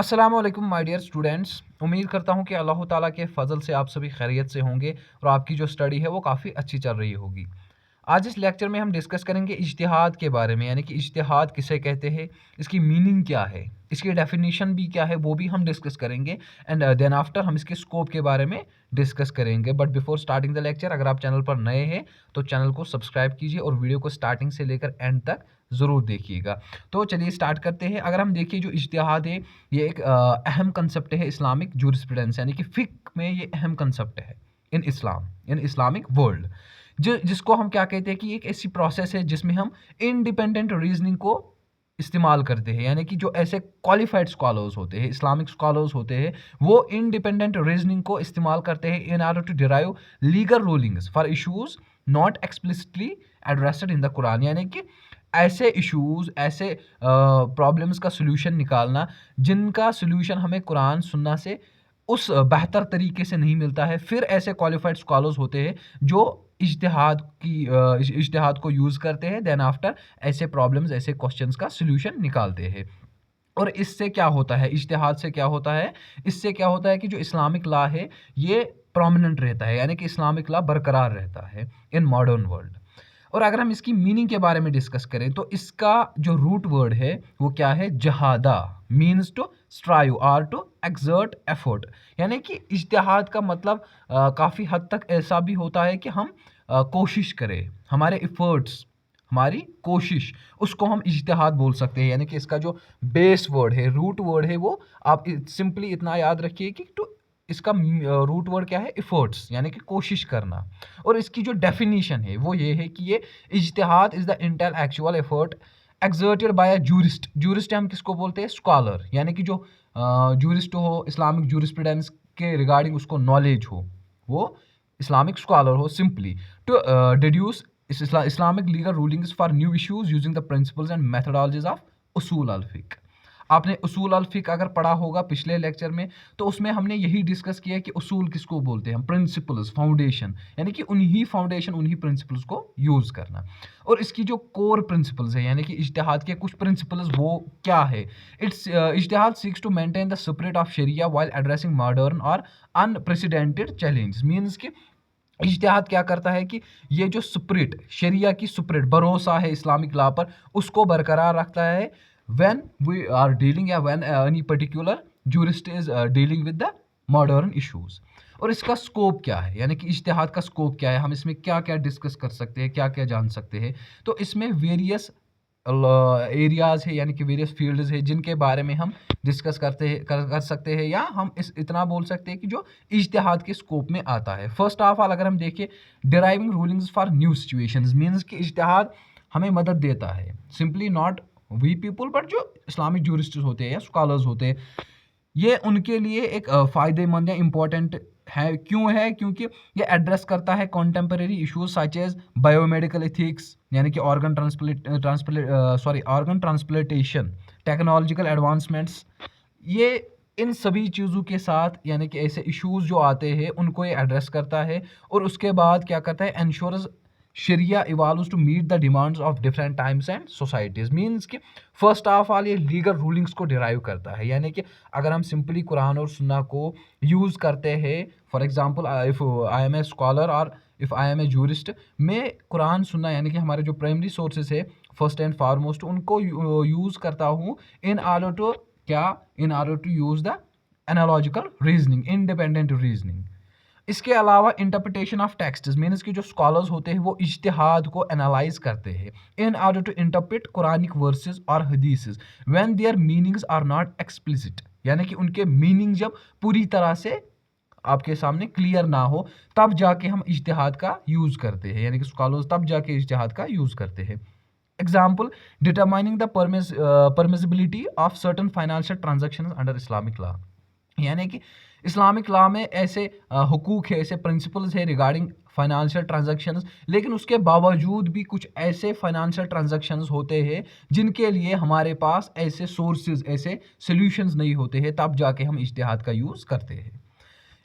अस्सलाम वालेकुम my dear students. उम्मीद करता हूँ कि अल्लाह ताला के फ़ज़ल से आप सभी खैरियत से होंगे और आपकी जो स्टडी है वो काफ़ी अच्छी चल रही होगी। आज इस लेक्चर में हम डिस्कस करेंगे इज्तिहाद के बारे में, यानी कि इज्तिहाद किसे कहते हैं, इसकी मीनिंग क्या है, इसकी डेफिनेशन भी क्या है वो भी हम डिस्कस करेंगे एंड देन आफ्टर हम इसके स्कोप के बारे में डिस्कस करेंगे। But before starting the lecture, अगर आप चैनल पर नए हैं तो चैनल को सब्सक्राइब कीजिए और वीडियो को स्टार्टिंग से लेकर एंड तक ज़रूर देखिएगा। तो चलिए स्टार्ट करते हैं। अगर हम देखिए जो इज्तिहाद है ये एक अहम कंसेप्ट है इस्लामिक जूरिस्प्रूडेंस, यानी कि फ़िक़्ह में ये अहम कंसेप्ट है इन इस्लाम, इन इस्लामिक वर्ल्ड। जिसको हम क्या कहते हैं कि एक ऐसी प्रोसेस है जिसमें हम इंडिपेंडेंट रीजनिंग को इस्तेमाल करते हैं, यानी कि जो ऐसे क्वालिफाइड स्कॉलर्स होते हैं, इस्लामिक स्कॉलर्स होते हैं, वो इंडिपेंडेंट रीजनिंग को इस्तेमाल करते हैं in order to derive legal rulings for issues not explicitly addressed in the Quran, यानी कि ऐसे इश्यूज, ऐसे प्रॉब्लम्स का सोल्यूशन निकालना जिनका सोल्यूशन हमें कुरान सुन्ना से उस बेहतर तरीके से नहीं मिलता है। फिर ऐसे क्वालिफाइड स्कॉलर्स होते हैं जो इज्तिहाद को यूज़ करते हैं, देन आफ्टर ऐसे प्रॉब्लम्स, ऐसे क्वेश्चंस का सॉल्यूशन निकालते हैं। और इससे क्या होता है, इज्तिहाद से क्या होता है, इससे क्या होता है कि जो इस्लामिक लॉ है ये प्रोमिनेंट रहता है, यानी कि इस्लामिक लॉ बरकरार रहता है इन मॉडर्न वर्ल्ड। और अगर हम इसकी मीनिंग के बारे में डिस्कस करें तो इसका जो रूट वर्ड है वो क्या है, जहादा, मीन्स टू स्ट्राइव और टू एक्सर्ट एफर्ट, यानी कि इज्तिहाद का मतलब काफ़ी हद तक ऐसा भी होता है कि हम कोशिश करें, हमारे एफर्ट्स, हमारी कोशिश, उसको हम इज्तिहाद बोल सकते हैं। यानी कि इसका जो बेस वर्ड है, रूट वर्ड है, वो आप सिंपली इतना याद रखिए कि टू, इसका रूट वर्ड क्या है, एफर्ट्स, यानी कि कोशिश करना। और इसकी जो डेफिनेशन है वो ये है कि ये इज्तिहाद is the intellectual effort exerted by a jurist. Jurist हम किसको बोलते हैं, स्कॉलर, यानी कि जो जूरिस्ट हो, इस्लामिक जूरिस्प्रूडेंस के रिगार्डिंग उसको नॉलेज हो, वो इस्लामिक स्कॉलर हो, simply to deduce Islamic legal rulings for new issues using the principles and methodologies of उसूल अल फिक्र। आपने उसूल अल फिक्र अगर पढ़ा होगा पिछले लेक्चर में, तो उसमें हमने यही डिस्कस किया कि उसूल किसको बोलते हैं, प्रिंसिपल्स, फाउंडेशन, यानी कि उन्हीं फाउंडेशन, उन्हीं प्रिंसिपल्स को यूज करना। और इसकी जो कोर प्रिंसिपल्स है, यानी कि इज्तिहाद के कुछ प्रिंसिपल्स, वो क्या है, इट्स इज्तिहाद seeks to maintain the spirit of शरिया व्हाइल एड्रेसिंग मॉडर्न और अनप्रेसिडेंटेड चैलेंज। मीन्स कि इज्तिहाद क्या करता है कि ये जो स्पिरिट, शरिया की स्पिरिट, भरोसा है इस्लामिक लॉ पर, उसको बरकरार रखता है व्हेन वी आर डीलिंग, या when any particular jurist is dealing with the modern issues. और इसका स्कोप क्या है, यानी कि इज्तिहाद का स्कोप क्या है, हम इसमें क्या क्या डिस्कस कर सकते हैं, क्या क्या जान सकते हैं। तो इसमें वेरियस एरियाज है, यानी कि वेरियस फील्ड्स है जिनके बारे में हम डिस्कस कर सकते हैं, या हम इतना बोल सकते हैं कि जो इज्तिहाद के स्कोप में आता है। फर्स्ट ऑफ ऑल अगर हम देखें, deriving rulings for new situations, means कि इज्तिहाद हमें मदद देता है, simply not we people but जो इस्लामिक जूरिस्ट होते हैं या स्कॉलर्स होते हैं, ये उनके लिए एक फ़ायदेमंद या इम्पोर्टेंट है। क्यों है, क्योंकि ये एड्रेस करता है contemporary issues such as biomedical ethics, यानी कि ऑर्गन ट्रांसप्लांटेशन, टेक्नोलॉजिकल एडवांसमेंट्स, ये इन सभी चीज़ों के साथ, यानी कि ऐसे इश्यूज जो आते हैं उनको ये एड्रेस करता है। और उसके बाद क्या करता है, ensures sharia evolves to meet the demands of different times and societies. Means कि फर्स्ट ऑफ ऑल ये लीगल रूलिंग्स को डिराइव करता है, यानी कि अगर हम सिंपली कुरान और सुन्ना को यूज़ करते हैं, for example if I am a scholar और if I am a jurist, मैं कुरान सुन्ना, यानी कि हमारे जो प्राइमरी सोर्सेज है फर्स्ट एंड फॉरमोस्ट, उनको यूज़ करता हूँ इन ऑर्डर टू क्या, in order to use the analogical reasoning, independent reasoning. इसके अलावा इंटरप्रिटेशन ऑफ टेक्स्ट्स, मीन्स कि जो स्कॉलर्स होते हैं वो इज्तिहाद को एनालाइज करते हैं in order to interpret Quranic verses और हदीसेस when their meanings are not explicit, यानी कि उनके मीनिंग जब पूरी तरह से आपके सामने क्लियर ना हो, तब जाके हम इज्तिहाद का यूज़ करते हैं, यानी कि स्कॉलर्स तब जाके इज्तिहाद का यूज़ करते हैं। Example, determining the permissibility of certain financial transaction under Islamic law, यानी कि इस्लामिक लॉ में ऐसे हुकूक है, ऐसे प्रिंसिपल्स है रिगार्डिंग फाइनेंशियल ट्रांजैक्शंस, लेकिन उसके बावजूद भी कुछ ऐसे फाइनेंशियल ट्रांजैक्शंस होते हैं जिनके लिए हमारे पास ऐसे सोर्सेज, ऐसे सॉल्यूशंस नहीं होते हैं, तब जाके हम इज्तिहाद का यूज़ करते हैं।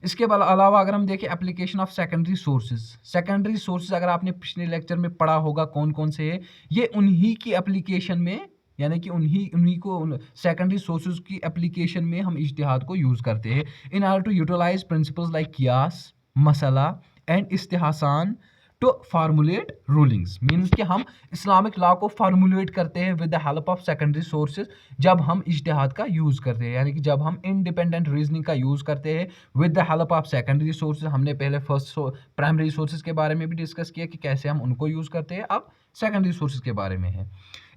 इसके अलावा अगर हम देखें application of secondary sources, secondary sources अगर आपने पिछले लेक्चर में पढ़ा होगा कौन कौन से है, ये उन्हीं की एप्लीकेशन में यानी कि उन्हीं को सेकेंडरी सोर्सेज की एप्लीकेशन में हम इज्तिहाद को यूज़ करते हैं in order to utilize principles like कियास, मसला एंड इस्तिहासान टू फार्मुलेट रूलिंग्स। मीन्स कि हम इस्लामिक लॉ को फार्मुलेट करते हैं with the help of secondary sources जब हम इज्तिहाद का यूज़ करते हैं, यानी कि जब हम इंडिपेंडेंट रीजनिंग का यूज़ करते हैं with the help of secondary sources. हमने पहले प्राइमरी सोर्सेज के बारे में भी डिस्कस किया कि कैसे हम उनको यूज़ करते हैं, अब सेकेंडरी सोर्सेज के बारे में है।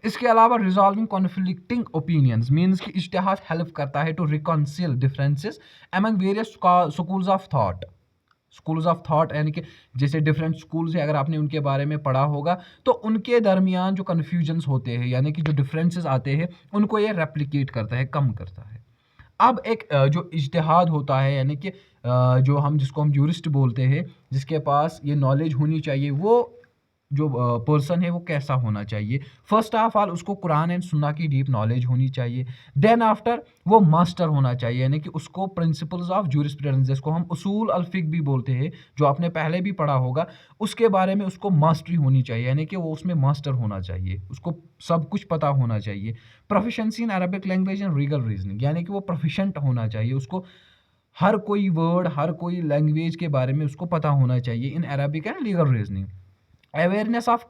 इसके अलावा रिजॉल्विंग कॉन्फ्लिक्टिंग ओपिनियंस, मीन्स कि इज्तिहाद हेल्प करता है to reconcile differences among various schools of thought, यानी कि जैसे डिफरेंट स्कूल्स है, अगर आपने उनके बारे में पढ़ा होगा तो उनके दरमियान जो कन्फ्यूजन्स होते हैं, यानी कि जो डिफरेंसेस आते हैं, उनको ये रेप्लिकेट करता है, कम करता है। अब एक जो इज्तिहाद होता है, यानी कि जिसको हम यूरिस्ट बोलते हैं, जिसके पास ये नॉलेज होनी चाहिए, वो जो पर्सन है वो कैसा होना चाहिए। फर्स्ट ऑफ ऑल उसको कुरान एंड सुन्ना की डीप नॉलेज होनी चाहिए। देन आफ्टर वो मास्टर होना चाहिए, यानी कि उसको प्रिंसिपल्स ऑफ जूरिस्प्रूडेंस, जिसको हम उसूल अल फिक भी बोलते हैं, जो आपने पहले भी पढ़ा होगा, उसके बारे में उसको मास्टरी होनी चाहिए, यानी कि वो उसमें मास्टर होना चाहिए, उसको सब कुछ पता होना चाहिए। Proficiency in Arabic language and Regal reasoning, यानी कि वो प्रोफिशेंट होना चाहिए, उसको हर कोई वर्ड, हर कोई लैंग्वेज के बारे में उसको पता होना चाहिए in Arabic and legal reasoning. Awareness of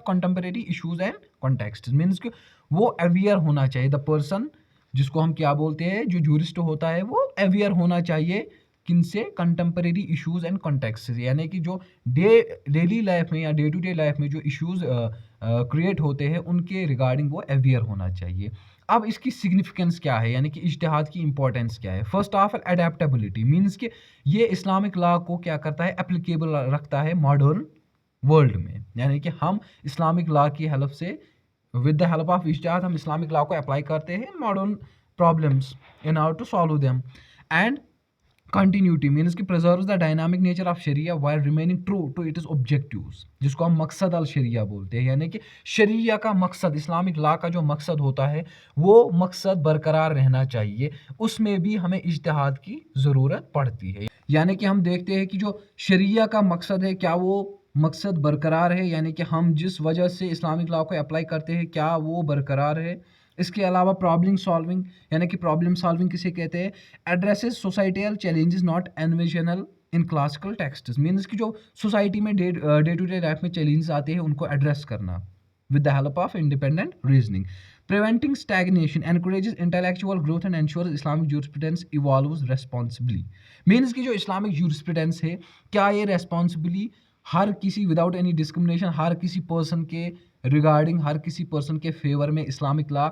contemporary issues and context, means कि वो अवेयर होना चाहिए, द पर्सन जिसको हम क्या बोलते हैं, जो जूरिस्ट होता है, वो अवेयर होना चाहिए किनसे, कंटेम्परेरी इश्यूज एंड कॉन्टेक्स्ट, यानी कि जो डेली लाइफ में या डे टू डे लाइफ में जो इश्यूज क्रिएट होते हैं उनके रिगार्डिंग वो अवेयर होना चाहिए। अब इसकी सिग्निफिकेंस क्या है, यानी कि इज्तिहाद की इंपॉर्टेंस क्या है। First of all adaptability, means कि ये इस्लामिक लॉ को क्या करता है, एप्लीकेबल रखता है मॉडर्न वर्ल्ड में, यानी कि हम इस्लामिक लॉ की हेल्प से, विद द हेल्प ऑफ इज्तिहाद, हम इस्लामिक लॉ को अप्लाई करते हैं modern problems in order to solve them. And continuity, means कि preserves the dynamic nature of शरिया while remaining true to it is objectives, जिसको हम मकसद अल शरिया बोलते हैं, यानी कि शरिया का मकसद, इस्लामिक लॉ का जो मकसद होता है वो मकसद बरकरार रहना चाहिए, उसमें भी हमें इज्तिहाद की ज़रूरत पड़ती है। यानी कि हम देखते हैं कि जो शरिया का मकसद है, क्या वो मकसद बरकरार है, यानी कि हम जिस वजह से इस्लामिक लॉ को अप्लाई करते हैं क्या वो बरकरार है। इसके अलावा प्रॉब्लम सॉल्विंग, यानी कि प्रॉब्लम सॉल्विंग किसे कहते हैं, addresses societal challenges not envisioned in classical texts, means कि जो सोसाइटी में डे टू डे लाइफ में चैलेंजेस आते हैं उनको एड्रेस करना with the help of independent reasoning. Preventing stagnation encourages intellectual growth and ensures Islamic jurisprudence evolves responsibly, means कि जो इस्लामिक जूरिस्प्रूडेंस है क्या ये रेस्पॉन्सिबली हर किसी विदाउट एनी डिस्क्रिमिनेशन, हर किसी पर्सन के रिगार्डिंग, हर किसी पर्सन के फेवर में इस्लामिक लॉ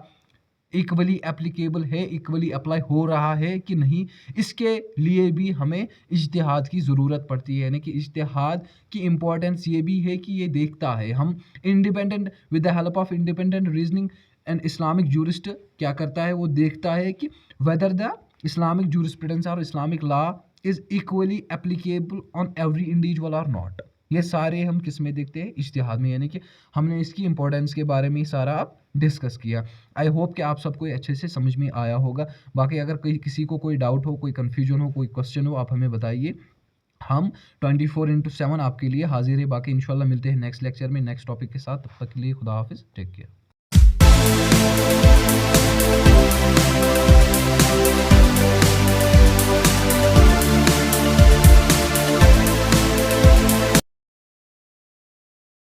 इक्वली एप्लीकेबल है, इक्वली अप्लाई हो रहा है कि नहीं, इसके लिए भी हमें इज्तिहाद की ज़रूरत पड़ती है। यानी कि इज्तिहाद की इम्पोर्टेंस ये भी है कि ये देखता है, हम independent with the help of independent reasoning and Islamic jurist क्या करता है, वो देखता है कि वेदर द इस्लामिक जूरिस्प्रूडेंस और Islamic law is equally applicable on every individual और नॉट। ये सारे हम किस में देखते हैं, इज्तिहाद में, यानी कि हमने इसकी इंपॉर्टेंस के बारे में सारा आप डिस्कस किया। आई होप कि आप सबको अच्छे से समझ में आया होगा। बाकी अगर किसी को कोई डाउट हो, कोई कन्फ्यूजन हो, कोई क्वेश्चन हो, आप हमें बताइए, हम 24/7 आपके लिए हाजिर है। बाकी इंशाल्लाह मिलते हैं नेक्स्ट लेक्चर में नेक्स्ट टॉपिक के साथ। तब तक के लिए खुदा हाफिज़, टेक केयर।